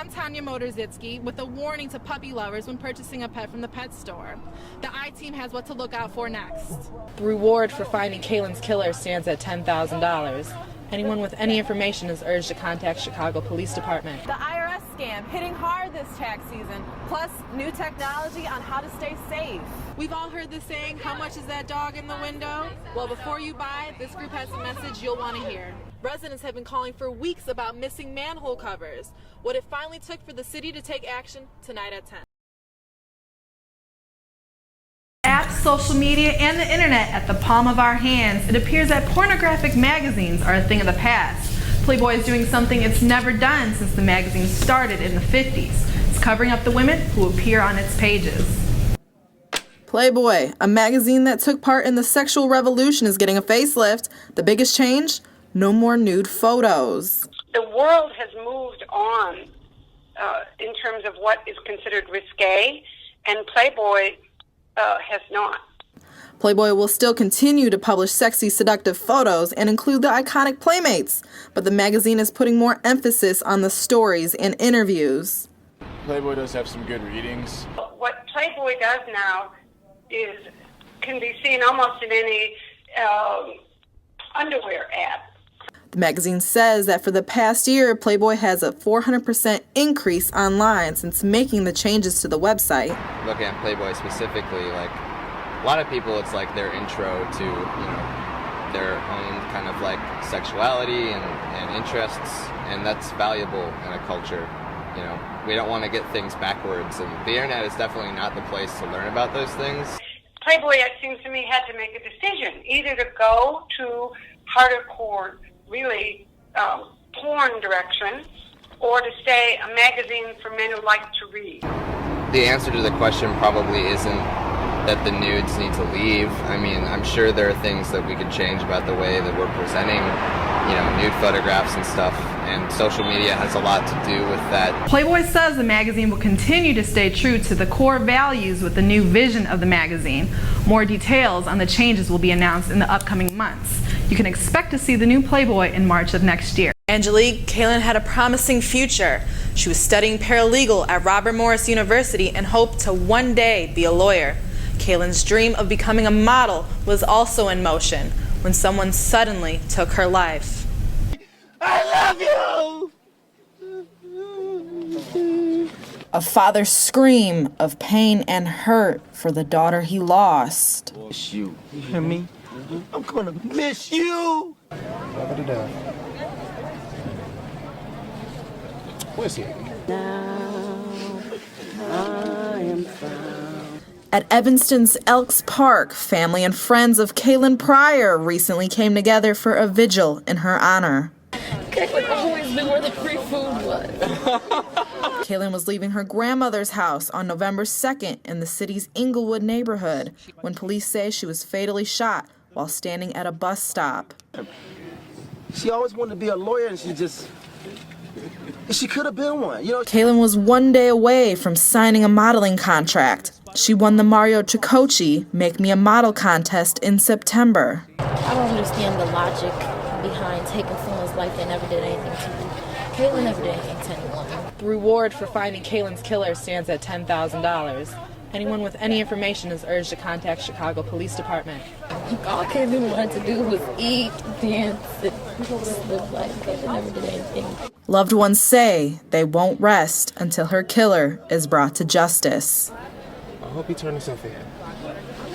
I'm Tanya Modersitzki with a warning to puppy lovers when purchasing a pet from the pet store. The I-Team has what to look out for next. The reward for finding Kaylin's killer stands at $10,000. Anyone with any information is urged to contact Chicago Police Department. The IRS scam hitting hard this tax season, plus new technology on how to stay safe. We've all heard the saying, how much is that dog in the window? Well, before you buy, this group has a message you'll want to hear. Residents have been calling for weeks about missing manhole covers. What it finally took for the city to take action tonight at 10. Apps, social media, and the internet at the palm of our hands, it appears that pornographic magazines are a thing of the past. Playboy is doing something it's never done since the magazine started in the 50s. It's covering up the women who appear on its pages. Playboy, a magazine that took part in the sexual revolution, is getting a facelift. The biggest change? No more nude photos. The world has moved on in terms of what is considered risque, and Playboy has not. Playboy will still continue to publish sexy, seductive photos and include the iconic Playmates, but the magazine is putting more emphasis on the stories and interviews. Playboy does have some good readings. What Playboy does now can be seen almost in any underwear ad. The magazine says that for the past year, Playboy has a 400% increase online since making the changes to the website. Looking at Playboy specifically, like a lot of people, it's like their intro to, their own kind of like sexuality and interests, and that's valuable in a culture. We don't want to get things backwards, and the internet is definitely not the place to learn about those things. Playboy, it seems to me, had to make a decision, either to go to hardcore, really porn direction, or to stay a magazine for men who like to read. The answer to the question probably isn't that the nudes need to leave. I mean, I'm sure there are things that we could change about the way that we're presenting, nude photographs and stuff, and social media has a lot to do with that. Playboy says the magazine will continue to stay true to the core values with the new vision of the magazine. More details on the changes will be announced in the upcoming months. You can expect to see the new Playboy in March of next year. Angelique, Kaylin had a promising future. She was studying paralegal at Robert Morris University and hoped to one day be a lawyer. Kaylin's dream of becoming a model was also in motion when someone suddenly took her life. I love you! A father's scream of pain and hurt for the daughter he lost. Miss you. You hear me? I'm gonna miss you! Love her to death. Where's he? Now I am found. At Evanston's Elks Park, family and friends of Kaylin Pryor recently came together for a vigil in her honor. Kaylin always knew where the free food was. Kaylin was leaving her grandmother's house on November 2nd in the city's Inglewood neighborhood when police say she was fatally shot while standing at a bus stop. She always wanted to be a lawyer, and she could have been one. Kaylin was one day away from signing a modeling contract. She won the Mario Ciccocci Make Me a Model contest in September. I don't understand the logic behind taking someone's life that never did anything to you. Kaylin never did anything to anyone. The reward for finding Kaylin's killer stands at $10,000. Anyone with any information is urged to contact Chicago Police Department. All Kaylin wanted to do was eat, dance, and just live life. Kaylin never did anything. Loved ones say they won't rest until her killer is brought to justice. I hope you turn yourself in,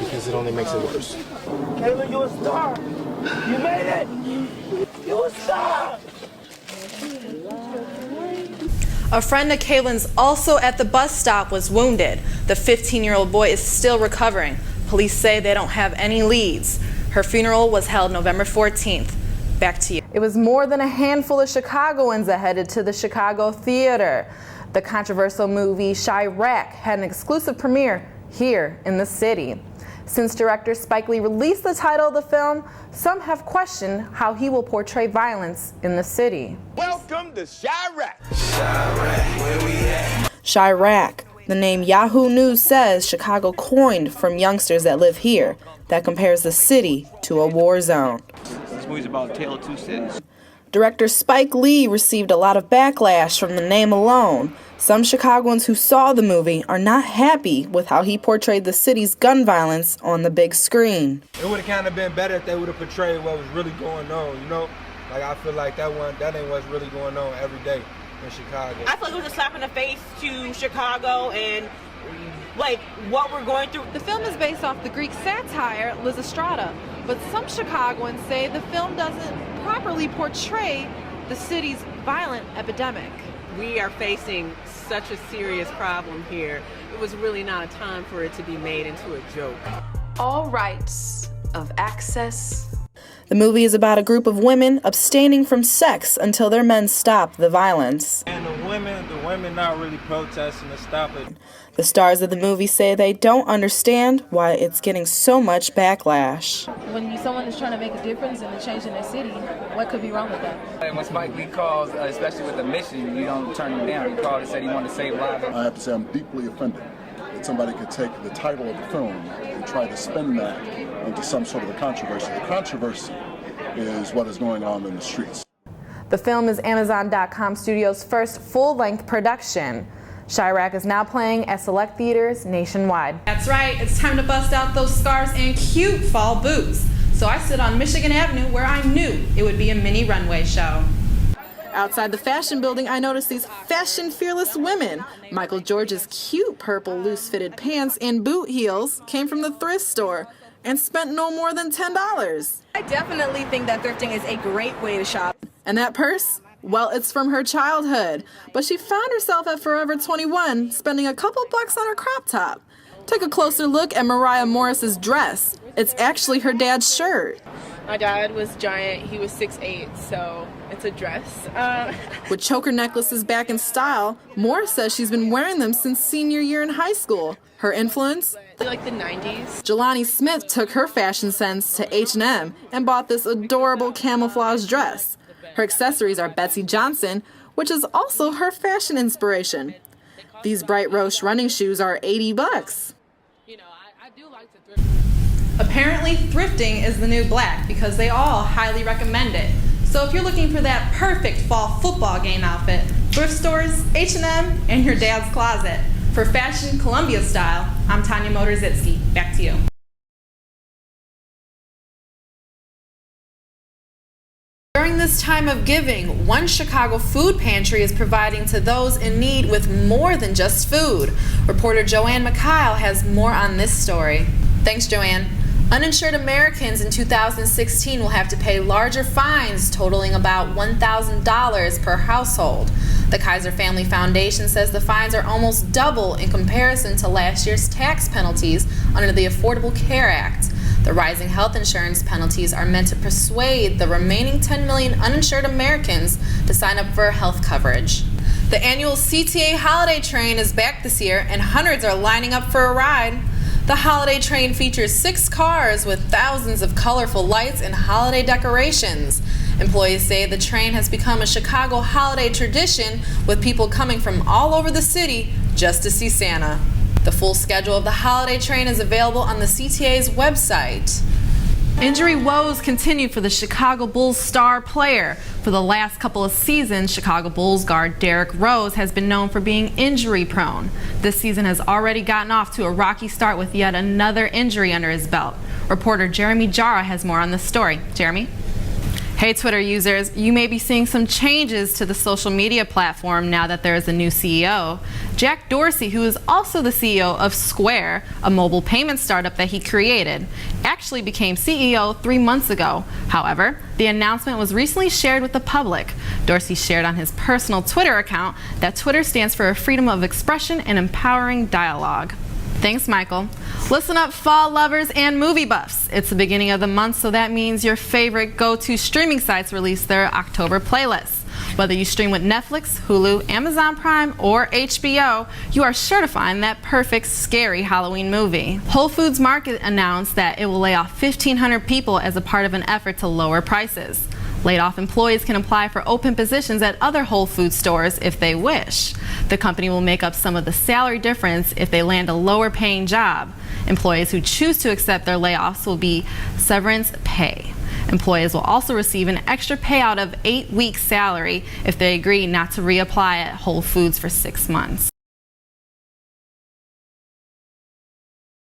because it only makes it worse. Kaylin, you a star! You made it! You a star! A friend of Kaylin's also at the bus stop was wounded. The 15-year-old boy is still recovering. Police say they don't have any leads. Her funeral was held November 14th. Back to you. It was more than a handful of Chicagoans that headed to the Chicago theater. The controversial movie Chirac had an exclusive premiere here in the city. Since director Spike Lee released the title of the film, some have questioned how he will portray violence in the city. Welcome to Chirac! Chirac, where we at? Chirac, the name Yahoo News says Chicago coined from youngsters that live here, that compares the city to a war zone. This movie's about a tale of two cities. Director Spike Lee received a lot of backlash from the name alone. Some Chicagoans who saw the movie are not happy with how he portrayed the city's gun violence on the big screen. It would have kind of been better if they would have portrayed what was really going on, you know? Like, I feel like that ain't what's really going on every day in Chicago. I feel like it was a slap in the face to Chicago and like what we're going through. The film is based off the Greek satire Lysistrata, but some Chicagoans say the film doesn't properly portray the city's violent epidemic. We are facing such a serious problem here. It was really not a time for it to be made into a joke. All rights of access. The movie is about a group of women abstaining from sex until their men stop the violence. And the women not really protesting to stop it. The stars of the movie say they don't understand why it's getting so much backlash. When someone is trying to make a difference and a change in their city, what could be wrong with that? And when Spike Lee calls, especially with a mission, you don't turn him down. He called and said he wanted to save lives. I have to say I'm deeply offended that somebody could take the title of the film and try to spin that into some sort of a controversy. The controversy is what is going on in the streets. The film is Amazon.com Studios' first full-length production. Chirac is now playing at select theaters nationwide. That's right, it's time to bust out those scarves and cute fall boots. So I sit on Michigan Avenue where I knew it would be a mini runway show. Outside the fashion building, I noticed these fashion fearless women. Michael George's cute purple loose-fitted pants and boot heels came from the thrift store and spent no more than $10. I definitely think that thrifting is a great way to shop. And that purse? Well, it's from her childhood, but she found herself at Forever 21 spending a couple bucks on her crop top. Take a closer look at Mariah Morris's dress. It's actually her dad's shirt. My dad was giant. He was 6'8", so it's a dress. With choker necklaces back in style, Morris says she's been wearing them since senior year in high school. Her influence? Like the 90s. Jelani Smith took her fashion sense to H&M and bought this adorable camouflage dress. Her accessories are Betsy Johnson, which is also her fashion inspiration. These bright Roche running shoes are $80. Apparently, thrifting is the new black because they all highly recommend it. So if you're looking for that perfect fall football game outfit, thrift stores, H&M, and your dad's closet. For Fashion Columbia Style, I'm Tanya Modersitzki. Back to you. During this time of giving, one Chicago food pantry is providing to those in need with more than just food. Reporter Joanne McKyle has more on this story. Thanks, Joanne. Uninsured Americans in 2016 will have to pay larger fines totaling about $1,000 per household. The Kaiser Family Foundation says the fines are almost double in comparison to last year's tax penalties under the Affordable Care Act. The rising health insurance penalties are meant to persuade the remaining 10 million uninsured Americans to sign up for health coverage. The annual CTA Holiday Train is back this year, and hundreds are lining up for a ride. The holiday train features 6 cars with thousands of colorful lights and holiday decorations. Employees say the train has become a Chicago holiday tradition, with people coming from all over the city just to see Santa. The full schedule of the holiday train is available on the CTA's website. Injury woes continue for the Chicago Bulls star player. For the last couple of seasons, Chicago Bulls guard Derrick Rose has been known for being injury prone. This season has already gotten off to a rocky start with yet another injury under his belt. Reporter Jeremy Jara has more on this story. Jeremy? Hey Twitter users, you may be seeing some changes to the social media platform now that there is a new CEO. Jack Dorsey, who is also the CEO of Square, a mobile payment startup that he created, actually became CEO 3 months ago. However, the announcement was recently shared with the public. Dorsey shared on his personal Twitter account that Twitter stands for freedom of expression and empowering dialogue. Thanks, Michael. Listen up, fall lovers and movie buffs. It's the beginning of the month, so that means your favorite go-to streaming sites release their October playlists. Whether you stream with Netflix, Hulu, Amazon Prime, or HBO, you are sure to find that perfect scary Halloween movie. Whole Foods Market announced that it will lay off 1,500 people as a part of an effort to lower prices. Laid-off employees can apply for open positions at other Whole Foods stores if they wish. The company will make up some of the salary difference if they land a lower-paying job. Employees who choose to accept their layoffs will be severance pay. Employees will also receive an extra payout of 8 weeks' salary if they agree not to reapply at Whole Foods for 6 months.